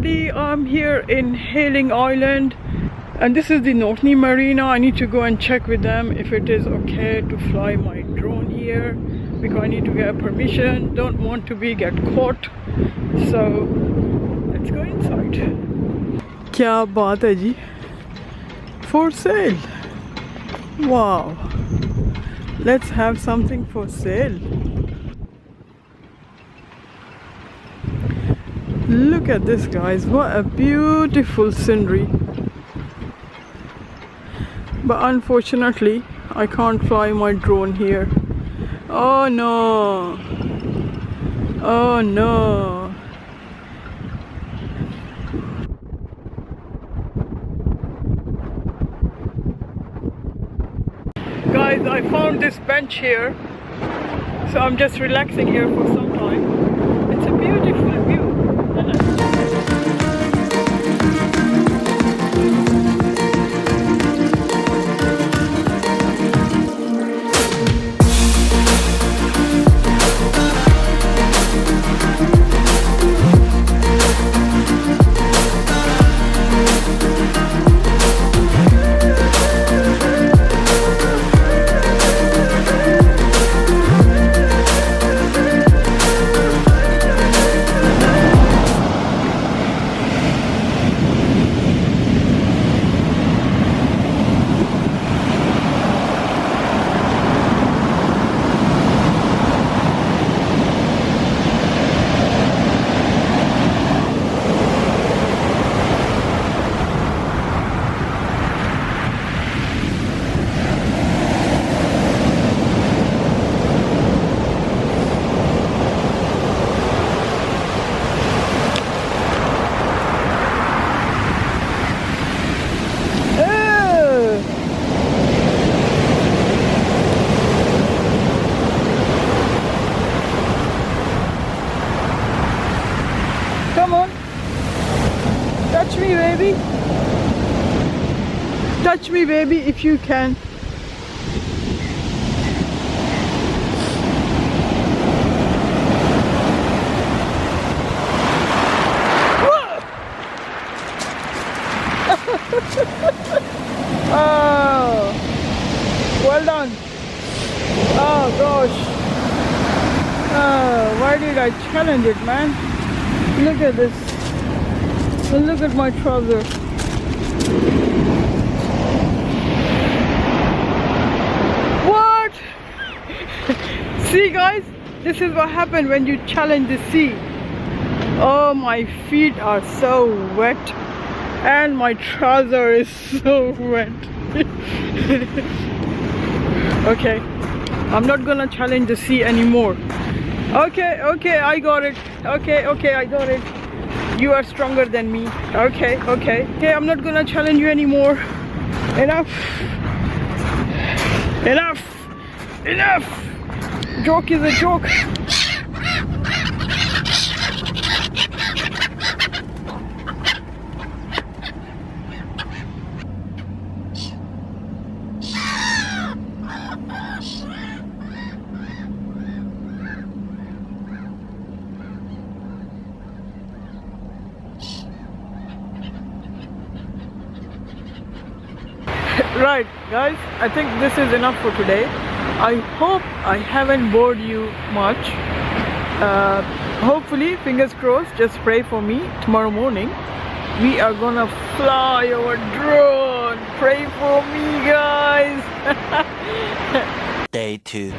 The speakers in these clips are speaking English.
everybody, I'm here in Hailing Island and this is the Northney Marina. I need to go and check with them if it is okay to fly my drone here because I need to get permission. Don't want to get caught. So let's go inside. क्या बात है जी? For sale. Wow. Let's have something for sale. Look at this, guys. What a beautiful scenery. But unfortunately, I can't fly my drone here. Oh no. Oh no. Guys, I found this bench here. So I'm just relaxing here for some time. It's a beautiful view. Come on, touch me, baby. Touch me, baby, if you can. Oh, well done. Oh gosh. Oh, why did I challenge it, man? Look at this. Look at my trouser. What? See, guys, this is what happened when you challenge the sea. Oh, my feet are so wet and my trouser is so wet. Okay, I'm not gonna challenge the sea anymore. Okay, I got it. Okay, I got it. You are stronger than me. Okay, I'm not gonna challenge you anymore. Enough. Joke is a joke. Right, guys, I think this is enough for today. I hope I haven't bored you much. Hopefully, fingers crossed, just pray for me. Tomorrow morning we are gonna fly our drone. Pray for me, guys. Day 2.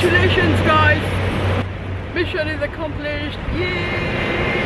Congratulations guys, mission is accomplished. Yay!